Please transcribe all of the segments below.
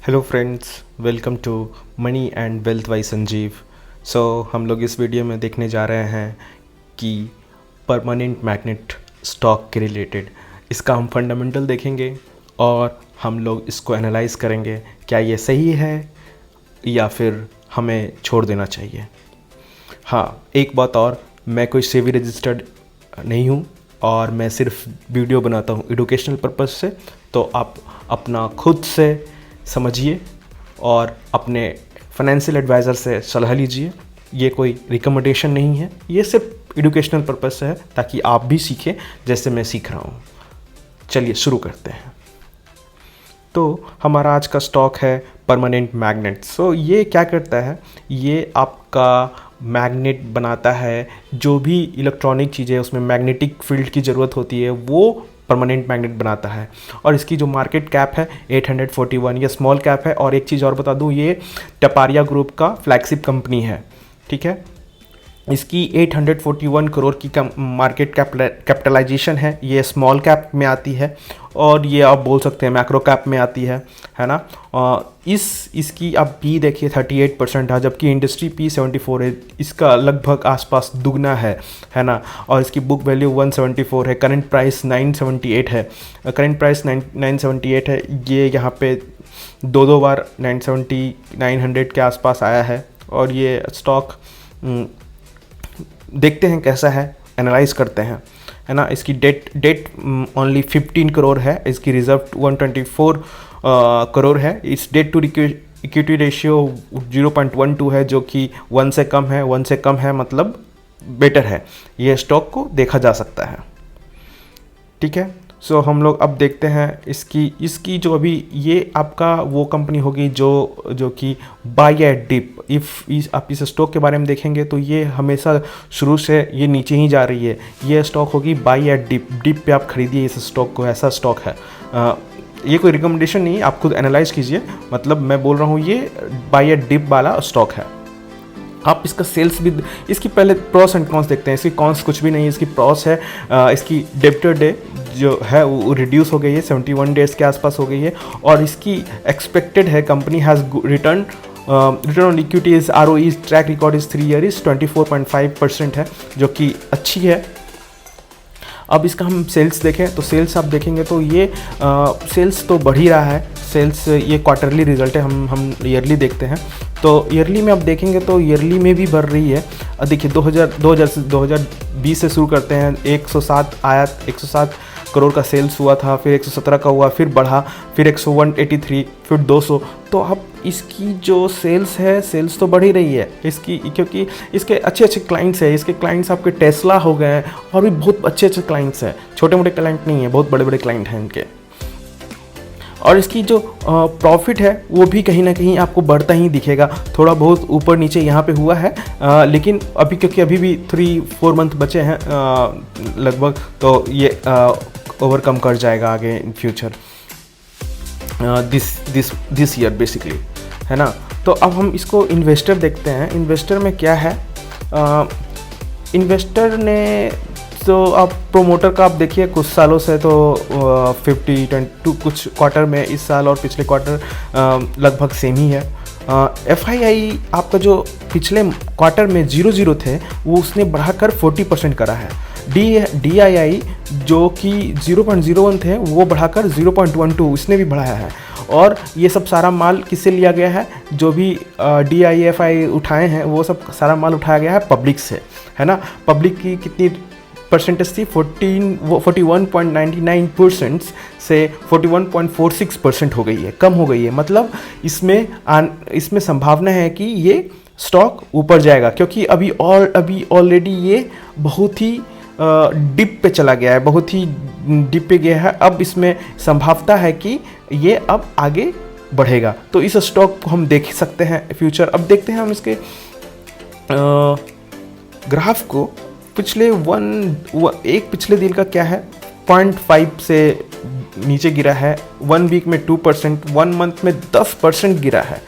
Hello friends, welcome to money and wealth by Sanjeev. हम लोग इस वीडियो में देखने जा रहे हैं कि परमानेंट मैग्नेट स्टॉक के रिलेटेड इसका हम फंडामेंटल देखेंगे और हम लोग इसको एनालाइज करेंगे, क्या ये सही है या फिर हमें छोड़ देना चाहिए। हाँ, एक बात और, मैं कोई सेबी रजिस्टर्ड नहीं हूँ और मैं सिर्फ वीडियो बनाता हूँ एजुकेशनल पर्पज़ से। तो आप अपना खुद से समझिए और अपने फाइनेंशियल एडवाइज़र से सलाह लीजिए। ये कोई रिकमेंडेशन नहीं है, ये सिर्फ एजुकेशनल पर्पज़ से है ताकि आप भी सीखें जैसे मैं सीख रहा हूँ। चलिए शुरू करते हैं। तो हमारा आज का स्टॉक है परमानेंट मैग्नेट। ये क्या करता है, ये आपका मैग्नेट बनाता है। जो भी इलेक्ट्रॉनिक चीज़ें उसमें मैग्नेटिक फील्ड की ज़रूरत होती है वो परमानेंट मैग्नेट बनाता है। और इसकी जो मार्केट कैप है 841, ये स्मॉल कैप है। और एक चीज़ और बता दूं, ये टपारिया ग्रुप का फ्लैगशिप कंपनी है, ठीक है। इसकी 841 करोड़ की मार्केट कैपिटलाइजेशन है। ये स्मॉल कैप में आती है और ये आप बोल सकते हैं मैक्रो कैप में आती है ना। इसकी आप पी देखिए 38% है, जबकि इंडस्ट्री पी 74 है। इसका लगभग आसपास दुगना है ना। और इसकी बुक वैल्यू 174 है। करंट प्राइस 978 है। करंट प्राइस 978 है। ये यहाँ पे दो बार 970 900 के आसपास आया है। और ये स्टॉक देखते हैं कैसा है, एनालाइज करते हैं, है ना। इसकी डेट ओनली 15 करोड़ है। इसकी रिजर्व 124 करोड़ है। इस डेट टू इक्विटी रेशियो 0.12 है, जो कि 1 से कम है। 1 से कम है मतलब बेटर है। ये स्टॉक को देखा जा सकता है, ठीक है। हम लोग अब देखते हैं इसकी जो अभी ये आपका वो कंपनी होगी जो कि बाय एट डिप। आप इस स्टॉक के बारे में देखेंगे तो ये हमेशा शुरू से ये नीचे ही जा रही है। ये स्टॉक होगी बाय एट डिप पे आप खरीदिए इस स्टॉक को, ऐसा स्टॉक है। ये कोई रिकमेंडेशन नहीं है, आप खुद एनालाइज कीजिए। मतलब मैं बोल रहा हूँ ये बाय एट डिप वाला स्टॉक है। आप इसका सेल्स भी, इसकी पहले प्रॉस एंड कॉन्स देखते हैं। इसकी कॉन्स कुछ भी नहीं है, इसकी प्रॉस है इसकी डेब्टर डे जो है वो रिड्यूस हो गई है, 71 डेज के आसपास हो गई है। और इसकी एक्सपेक्टेड है company has return on equity is ROE track record is 3 year is 24.5% है, जो कि अच्छी है। अब इसका हम सेल्स देखें तो सेल्स आप देखेंगे तो ये सेल्स तो बढ़ ही रहा है। सेल्स ये क्वार्टरली रिजल्ट है, हम ईयरली देखते हैं तो ईयरली में आप देखेंगे तो ईयरली में भी बढ़ रही है। देखिए 2020 से शुरू करते हैं। 107 आया, 107 करोड़ का सेल्स हुआ था, फिर 117 का हुआ, फिर बढ़ा, फिर 183, फिर 200। तो अब इसकी जो सेल्स है, सेल्स तो बढ़ ही रही है इसकी, क्योंकि इसके अच्छे क्लाइंट्स हैं। इसके क्लाइंट्स आपके टेस्ला हो गए हैं और भी बहुत अच्छे क्लाइंट्स हैं। छोटे मोटे क्लाइंट नहीं है, बहुत बड़े बड़े क्लाइंट हैं इनके। और इसकी जो प्रॉफिट है वो भी कहीं ना कहीं आपको बढ़ता ही दिखेगा। थोड़ा बहुत ऊपर नीचे यहाँ पे हुआ है, लेकिन अभी क्योंकि अभी भी 3-4 मंथ बचे हैं लगभग, तो ये ओवरकम कर जाएगा आगे in future this year basically, है ना। तो अब हम इसको इन्वेस्टर देखते हैं। इन्वेस्टर में क्या है, इन्वेस्टर ने तो आप प्रोमोटर का आप देखिए कुछ सालों से तो 50-22 कुछ क्वार्टर में इस साल और पिछले क्वार्टर लगभग सेम ही है। FII आपका जो पिछले क्वार्टर में 0 थे वो उसने बढ़ाकर 40% करा है। DII जो कि 0.01 थे वो बढ़ाकर 0.12 इसने भी बढ़ाया है। और ये सब सारा माल किससे लिया गया है, जो भी DIFI उठाए हैं वो सब सारा माल उठाया गया है पब्लिक से, है ना। पब्लिक की कितनी परसेंटेज थी, 41.99% से 41.46% हो गई है, कम हो गई है। मतलब इसमें संभावना है कि ये स्टॉक ऊपर जाएगा, क्योंकि अभी ऑलरेडी ये बहुत ही डिप पे चला गया है, बहुत ही डिप पे गया है। अब इसमें संभावना है कि ये अब आगे बढ़ेगा। तो इस स्टॉक को हम देख सकते हैं फ्यूचर। अब देखते हैं हम इसके ग्राफ को। पिछले दिन का क्या है, 0.5 से नीचे गिरा है। 1 वीक में 2%, 1 मंथ में 10% गिरा है,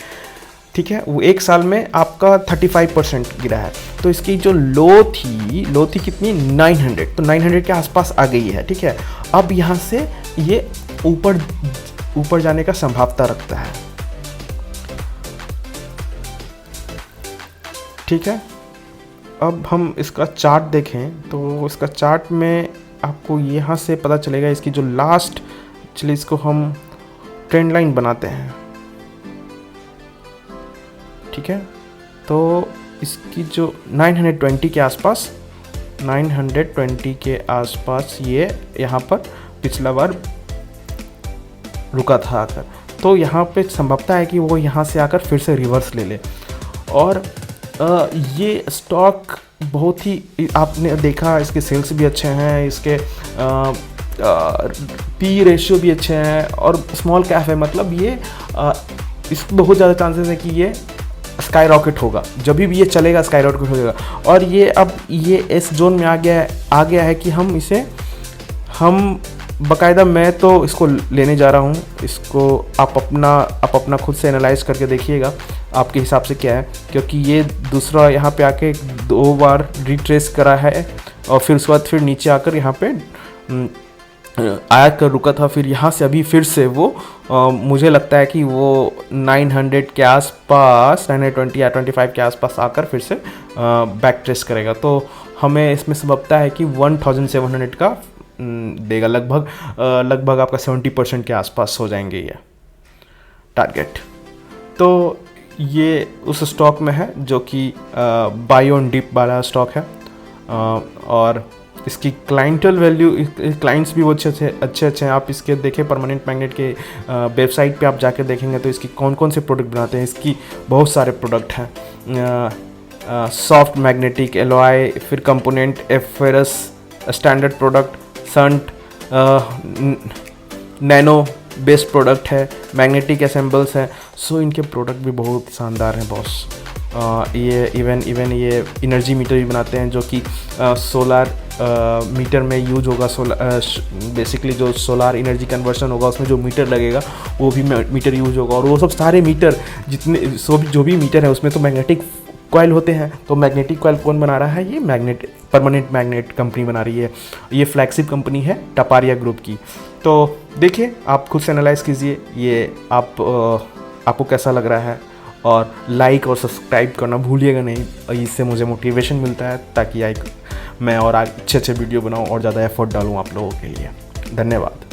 ठीक है। वो एक साल में आपका 35% गिरा है। तो इसकी जो लो थी कितनी, 900, तो 900 के आसपास आ गई है, ठीक है। अब यहाँ से ये ऊपर जाने का संभावना रखता है। ठीक है, अब हम इसका चार्ट देखें तो इसका चार्ट में आपको यहाँ से पता चलेगा इसकी जो लास्ट, चलिए इसको हम ट्रेंड लाइन बनाते हैं। ठीक है, तो इसकी जो 920 के आसपास, 920 के आसपास ये यहाँ पर पिछला बार रुका था आकर, तो यहाँ पे संभवता है कि वो यहाँ से आकर फिर से रिवर्स ले ले। और ये स्टॉक बहुत ही, आपने देखा इसके सेल्स भी अच्छे हैं, इसके पी रेशियो भी अच्छे हैं और स्मॉल कैप है, मतलब ये इस बहुत ज़्यादा चांसेस है कि ये स्काई रॉकेट होगा, जब भी ये चलेगा स्काई रॉकेट हो जाएगा। और ये अब ये इस जोन में आ गया है कि हम बाकायदा, मैं तो इसको लेने जा रहा हूँ। इसको आप अपना खुद से एनालाइज करके देखिएगा आपके हिसाब से क्या है, क्योंकि ये दूसरा यहाँ पे आके 2 बार रिट्रेस करा है और फिर उसके बाद फिर नीचे आकर यहाँ पे आया कर रुका था, फिर यहाँ से अभी फिर से वो मुझे लगता है कि वो 900 के आसपास, 920 या 25 के आसपास आकर फिर से बैक ट्रेस करेगा। तो हमें इसमें संभवता है कि 1700 का देगा, लगभग आपका 70% के आसपास हो जाएंगे ये टारगेट। तो ये उस स्टॉक में है जो कि बाय ऑन डिप वाला स्टॉक है, और इसकी क्लाइंटल वैल्यू, क्लाइंट्स भी वो अच्छे हैं। आप इसके देखें, परमानेंट मैग्नेट के वेबसाइट पे आप जाकर देखेंगे तो इसकी कौन कौन से प्रोडक्ट बनाते हैं। इसकी बहुत सारे प्रोडक्ट हैं, सॉफ्ट मैग्नेटिक एलॉय, फिर component, ferrous, standard product, shunt, nano based product है, मैग्नेटिक असेंबल्स हैं। सो इनके प्रोडक्ट भी बहुत शानदार हैं बॉस। ये इवन ये एनर्जी मीटर भी बनाते हैं, जो कि सोलार मीटर में यूज होगा। बेसिकली जो सोलार एनर्जी कन्वर्शन होगा उसमें जो मीटर लगेगा वो भी मीटर यूज होगा। और वो सब सारे मीटर जितने जो भी मीटर है उसमें तो मैग्नेटिक कॉइल होते हैं। तो मैग्नेटिक कॉइल कौन बना रहा है? ये परमानेंट मैग्नेट कंपनी बना रही है। ये फ्लैगशिप कंपनी है टपारिया ग्रुप की। तो देखिए, आप खुद से एनालाइज कीजिए ये आपको कैसा लग रहा है, और लाइक और सब्सक्राइब करना भूलिएगा नहीं। और इससे मुझे मोटिवेशन मिलता है ताकि मैं और अच्छे वीडियो बनाऊं और ज़्यादा एफर्ट डालूं आप लोगों के लिए। धन्यवाद।